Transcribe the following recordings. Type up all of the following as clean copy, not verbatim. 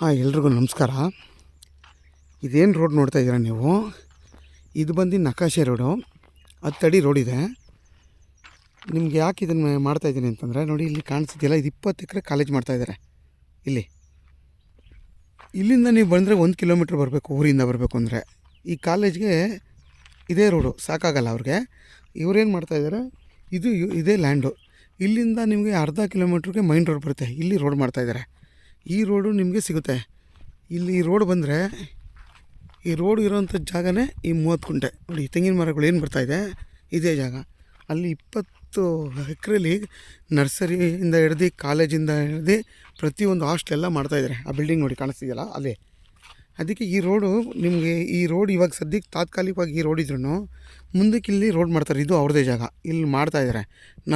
ಹಾಂ, ಎಲ್ರಿಗೂ ನಮಸ್ಕಾರ. ಇದೇನು ರೋಡ್ ನೋಡ್ತಾ ಇದ್ದೀರಾ ನೀವು? ಇದು ಬಂದು ನಕಾಶೆ ರೋಡು. 10 ಅಡಿ ರೋಡ್ ಇದೆ. ನಿಮ್ಗೆ ಯಾಕೆ ಇದನ್ನು ಮಾಡ್ತಾಯಿದ್ದೀನಿ ಅಂತಂದರೆ, ನೋಡಿ ಇಲ್ಲಿ ಕಾಣಿಸ್ತಿದೆಯಲ್ಲ, ಇದು 20 ಎಕರೆ ಕಾಲೇಜ್ ಮಾಡ್ತಾಯಿದ್ದಾರೆ ಇಲ್ಲಿ. ಇಲ್ಲಿಂದ ನೀವು ಬಂದರೆ 1 ಕಿಲೋಮೀಟ್ರ್ ಬರಬೇಕು, ಊರಿಂದ ಬರಬೇಕು ಅಂದರೆ. ಈ ಕಾಲೇಜ್ಗೆ ಇದೇ ರೋಡು ಸಾಕಾಗಲ್ಲ ಅವ್ರಿಗೆ. ಇವರೇನು ಮಾಡ್ತಾಯಿದ್ದಾರೆ, ಇದೇ ಲ್ಯಾಂಡು. ಇಲ್ಲಿಂದ ನಿಮಗೆ ಅರ್ಧ ಕಿಲೋಮೀಟ್ರಿಗೆ ಮೈನ್ ರೋಡ್ ಬರುತ್ತೆ. ಇಲ್ಲಿ ರೋಡ್ ಮಾಡ್ತಾಯಿದ್ದಾರೆ. ಈ ರೋಡು ನಿಮಗೆ ಸಿಗುತ್ತೆ. ಇಲ್ಲಿ ಈ ರೋಡ್ ಬಂದರೆ, ಈ ರೋಡ್ ಇರೋವಂಥ ಜಾಗನೇ ಈ 30 ಕುಂಟೆ. ನೋಡಿ, ತೆಂಗಿನ ಮರಗಳು ಏನು ಬರ್ತಾಯಿದೆ, ಇದೇ ಜಾಗ. ಅಲ್ಲಿ 20 ಎಕರೆಲಿ ನರ್ಸರಿಯಿಂದ ಹಿಡ್ದು, ಕಾಲೇಜಿಂದ ಹಿಡ್ದು ಪ್ರತಿಯೊಂದು ಹಾಸ್ಟೆಲ್ಲ ಮಾಡ್ತಾಯಿದ್ದಾರೆ. ಆ ಬಿಲ್ಡಿಂಗ್ ನೋಡಿ ಕಾಣಿಸ್ತಿದೆಯಲ್ಲ, ಅಲ್ಲೇ. ಅದಕ್ಕೆ ಈ ರೋಡು ನಿಮಗೆ, ಈ ರೋಡ್ ಇವಾಗ ಸದ್ಯಕ್ಕೆ ತಾತ್ಕಾಲಿಕವಾಗಿ ಈ ರೋಡ್ ಇದ್ರೂ ಮುಂದಕ್ಕೆ ಇಲ್ಲಿ ರೋಡ್ ಮಾಡ್ತಾರೆ. ಇದು ಅವ್ರದ್ದೇ ಜಾಗ, ಇಲ್ಲಿ ಮಾಡ್ತಾಯಿದ್ದಾರೆ.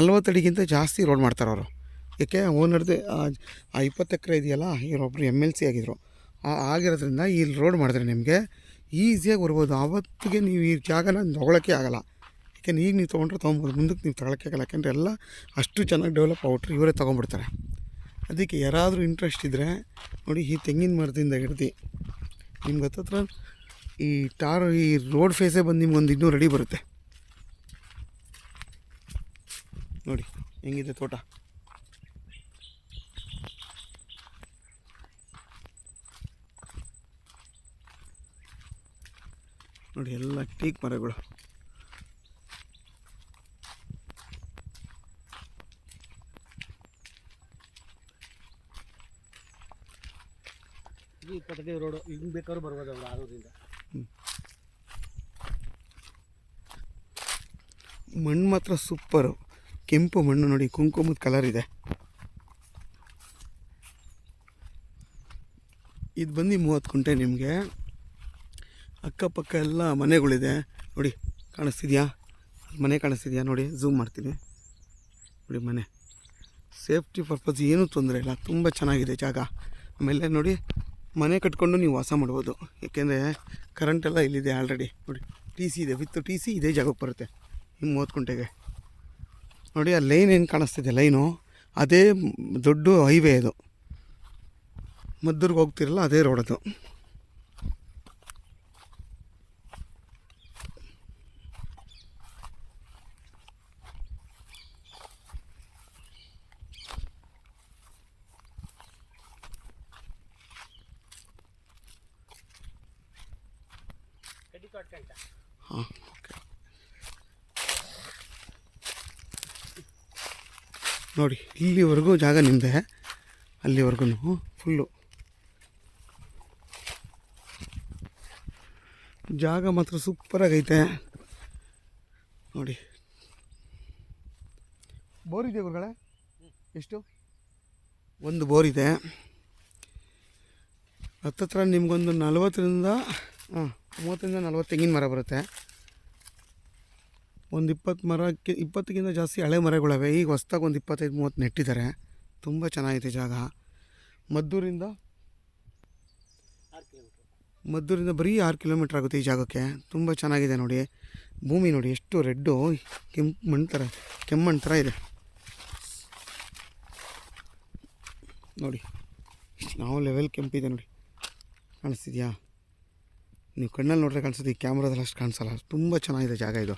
40 ಅಡಿಗಿಂತ ಜಾಸ್ತಿ ರೋಡ್ ಮಾಡ್ತಾರೆ ಅವರು. ಏಕೆ, ಓನರ್ದೇ ಆ 20 ಎಕರೆ ಇದೆಯಲ್ಲ, ಇವರೊಬ್ಬರು MLC ಆಗಿದ್ದರು. ಆಗಿರೋದ್ರಿಂದ ಇಲ್ಲಿ ರೋಡ್ ಮಾಡಿದ್ರೆ ನಿಮಗೆ ಈಸಿಯಾಗಿ ಬರ್ಬೋದು. ಆವತ್ತಿಗೆ ನೀವು ಈ ಜಾಗನ ತೊಗೊಳಕ್ಕೆ ಆಗೋಲ್ಲ. ಯಾಕೆಂದ್ರೆ ಈಗ ನೀವು ತೊಗೊಂಬೋದು, ಮುಂದಕ್ಕೆ ನೀವು ತಗೊಳಕ್ಕೆ ಆಗಲ್ಲ. ಯಾಕೆಂದರೆ ಎಲ್ಲ ಅಷ್ಟು ಚೆನ್ನಾಗಿ ಡೆವಲಪ್ ಆಗ್ಬಿಟ್ರೆ ಇವರೇ ತೊಗೊಂಡ್ಬಿಡ್ತಾರೆ. ಅದಕ್ಕೆ ಯಾರಾದರೂ ಇಂಟ್ರೆಸ್ಟ್ ಇದ್ದರೆ ನೋಡಿ, ಈ ತೆಂಗಿನ ಮರದಿಂದ ಹಿಡ್ದು ನಿಮ್ಗೆ ಹತ್ತತ್ರ ಈ ರೋಡ್ ಫೇಸೇ ಬಂದು ನಿಮ್ಗೊಂದು 200 ಅಡಿ ಬರುತ್ತೆ. ನೋಡಿ ಹೆಂಗಿದೆ ತೋಟ. ನೋಡಿ, ಎಲ್ಲ ಟೀಕ್ ಮರಗಳು. ಇದು 20 ಅಡಿ ರೋಡು. ಹಿಂಗೆ ಬೇಕಾದ್ರೂ ಬರ್ಬೋದು ಆಗೋದ್ರಿಂದ. ಮಣ್ಣು ಮಾತ್ರ ಸೂಪರು. ಕೆಂಪು ಮಣ್ಣು ನೋಡಿ, ಕುಂಕುಮದ ಕಲರ್ ಇದೆ. ಇದು ಬಂದು 30 ಕುಂಟೆ. ನಿಮಗೆ ಅಕ್ಕಪಕ್ಕ ಎಲ್ಲ ಮನೆಗಳಿದೆ. ನೋಡಿ ಕಾಣಿಸ್ತಿದೆಯಾ, ಮನೆ ಕಾಣಿಸ್ತಿದೆಯಾ? ನೋಡಿ, ಝೂಮ್ ಮಾಡ್ತೀನಿ. ನೋಡಿ ಮನೆ, ಸೇಫ್ಟಿ ಪರ್ಪಸ್ ಏನೂ ತೊಂದರೆ ಇಲ್ಲ, ತುಂಬ ಚೆನ್ನಾಗಿದೆ ಜಾಗ. ಆಮೇಲೆ ನೋಡಿ, ಮನೆ ಕಟ್ಕೊಂಡು ನೀವು ವಾಸ ಮಾಡ್ಬೋದು. ಏಕೆಂದರೆ ಕರೆಂಟೆಲ್ಲ ಇಲ್ಲಿದೆ ಆಲ್ರೆಡಿ. ನೋಡಿ, TC ಇದೆ, ವಿತ್ TC ಇದೇ ಜಾಗಕ್ಕೆ ಬರುತ್ತೆ ಈ 30 ಕುಂಟೆಗೆ. ನೋಡಿ, ಆ ಲೈನ್ ಏನು ಕಾಣಿಸ್ತಿದೆ, ಲೈನು ಅದೇ ದೊಡ್ಡ ಹೈವೇ. ಅದು ಮದ್ದೂರಿಗೆ ಹೋಗ್ತಿರಲ್ಲ, ಅದೇ ರೋಡ್ ಅದು. ಹಾಂ, ಓಕೆ. ನೋಡಿ, ಇಲ್ಲಿವರೆಗೂ ಜಾಗ ನಿಮ್ಮದೆ, ಅಲ್ಲಿವರೆಗೂ ಫುಲ್ಲು ಜಾಗ ಮಾತ್ರ ಸೂಪರಾಗೈತೆ. ನೋಡಿ, ಬೋರ್ ಇದೆ ಗುರುಗಳೇ. ಎಷ್ಟು? ಒಂದು ಬೋರ್ ಇದೆ. ಹತ್ತತ್ರ ನಿಮಗೊಂದು 30ರಿಂದ 40 ತೆಂಗಿನ ಮರ ಬರುತ್ತೆ. ಒಂದು 20ಕ್ಕಿಂತ ಜಾಸ್ತಿ ಹಳೆ ಮರಗಳವೆ. ಈಗ ಹೊಸ್ದಾಗಿ ಒಂದು 25-30 ನೆಟ್ಟಿದ್ದಾರೆ. ತುಂಬ ಚೆನ್ನಾಗಿದೆ ಜಾಗ. ಮದ್ದೂರಿಂದ ಬರೀ 6 ಕಿಲೋಮೀಟ್ರ್ ಆಗುತ್ತೆ ಈ ಜಾಗಕ್ಕೆ. ತುಂಬ ಚೆನ್ನಾಗಿದೆ. ನೋಡಿ, ಭೂಮಿ ನೋಡಿ ಎಷ್ಟು ರೆಡ್ಡು, ಕೆಮ್ಮಣ್ಣು ಥರ ಇದೆ. ನೋಡಿ, ನಾವು ಲೆವೆಲ್ ಕೆಂಪಿದೆ. ನೋಡಿ, ಕಾಣಿಸ್ತಿದೆಯಾ? ನೀವು ಕಣ್ಣಲ್ಲಿ ನೋಡಿದ್ರೆ ಕಾಣಿಸುತ್ತೆ, ಈ ಕ್ಯಾಮ್ರಾದಲ್ಲಿ ಅಷ್ಟು ಕಾಣಿಸಲ್ಲ. ತುಂಬ ಚೆನ್ನಾಗಿದೆ ಜಾಗ ಇದು.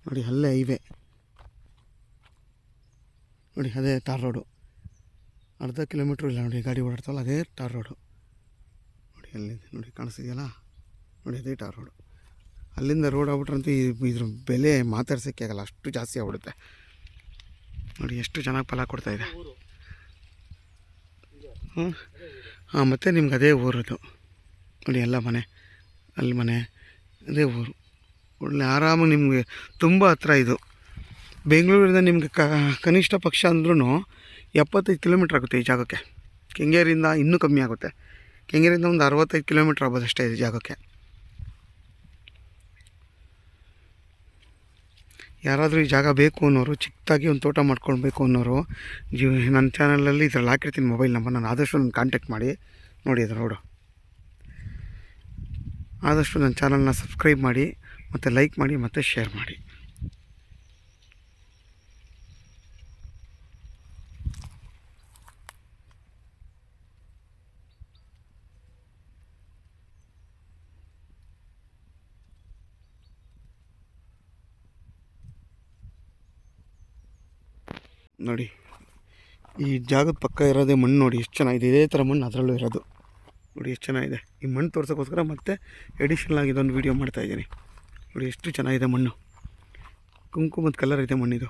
ನೋಡಿ, ಅಲ್ಲೇ ಹೈವೇ. ನೋಡಿ, ಅದೇ ಟಾರ್ ರೋಡು. ಅರ್ಧ ಕಿಲೋಮೀಟ್ರ್ ಇಲ್ಲ ನೋಡಿ, ಗಾಡಿ ಓಡಾಡ್ತಾವಲ್ಲ, ಅದೇ ಟಾರ್ ರೋಡು. ನೋಡಿ, ಅಲ್ಲಿದೆ. ನೋಡಿ, ಕಾಣಿಸ್ತಿದೆಯಲ್ಲ? ನೋಡಿ, ಅದೇ ಟಾರ್ ರೋಡು. ಅಲ್ಲಿಂದ ರೋಡ್ ಆಗ್ಬಿಟ್ರಂತೂ ಇದ್ರ ಬೆಲೆ ಮಾತಾಡ್ಸೋಕ್ಕೆ ಆಗಲ್ಲ, ಅಷ್ಟು ಜಾಸ್ತಿ ಆಗ್ಬಿಡುತ್ತೆ. ನೋಡಿ, ಎಷ್ಟು ಚೆನ್ನಾಗಿ ಫಲ ಕೊಡ್ತಾಯಿದೆ. ಹಾಂ, ಮತ್ತು ನಿಮ್ಗೆ ಅದೇ ಊರದು. ನೋಡಿ, ಎಲ್ಲ ಮನೆ, ಅಲ್ಲಿ ಮನೆ, ಅದೇ ಊರು. ಒಳ್ಳೆ ಆರಾಮಾಗಿ ನಿಮಗೆ ತುಂಬ ಹತ್ರ. ಇದು ಬೆಂಗಳೂರಿಂದ ನಿಮಗೆ ಕನಿಷ್ಠ ಪಕ್ಷ ಅಂದ್ರೂ 75 ಕಿಲೋಮೀಟ್ರ್ ಆಗುತ್ತೆ ಈ ಜಾಗಕ್ಕೆ. ಕೆಂಗೇರಿಯಿಂದ ಇನ್ನೂ ಕಮ್ಮಿ ಆಗುತ್ತೆ. ಕೆಂಗೇರಿಯಿಂದ ಒಂದು 65 ಕಿಲೋಮೀಟ್ರ್ ಆಗ್ಬೋದು ಅಷ್ಟೇ ಈ ಜಾಗಕ್ಕೆ. ಯಾರಾದರೂ ಈ ಜಾಗ ಬೇಕು ಅನ್ನೋರು, ಚಿಕ್ಕದಾಗಿ ಒಂದು ತೋಟ ಮಾಡ್ಕೊಳ್ಬೇಕು ಅನ್ನೋರು, ನನ್ನ ಚಾನಲಲ್ಲಿ ಇದ್ರಲ್ಲಿ ಹಾಕಿರ್ತೀನಿ ಮೊಬೈಲ್ ನಂಬರ್. ನಾನು ಆದಷ್ಟು ನನ್ನ ಕಾಂಟ್ಯಾಕ್ಟ್ ಮಾಡಿ. ನೋಡಿ, ಅದು ರೋಡು. ಆದಷ್ಟು ನನ್ನ ಚಾನಲ್ನ ಸಬ್ಸ್ಕ್ರೈಬ್ ಮಾಡಿ, ಮತ್ತು ಲೈಕ್ ಮಾಡಿ, ಮತ್ತು ಶೇರ್ ಮಾಡಿ. ನೋಡಿ ಈ ಜಾಗದ ಪಕ್ಕ ಇರೋದೇ ಮಣ್ಣು ನೋಡಿ ಎಷ್ಟು ಚೆನ್ನಾಗಿದೆ. ಇದೇ ಥರ ಮಣ್ಣು ಅದರಲ್ಲೂ ಇರೋದು ನೋಡಿ ಎಷ್ಟು ಚೆನ್ನಾಗಿದೆ. ಈ ಮಣ್ಣು ತೋರ್ಸೋಕ್ಕೋಸ್ಕರ ಮತ್ತೆ ಎಡಿಷನಲ್ ಆಗಿ ಇದೊಂದು ವೀಡಿಯೋ ಮಾಡ್ತಾಯಿದ್ದೀನಿ. ನೋಡಿ ಎಷ್ಟು ಚೆನ್ನಾಗಿದೆ ಮಣ್ಣು, ಕುಂಕುಮದ ಕಲರ್ ಇದೆ ಮಣ್ಣಿದು.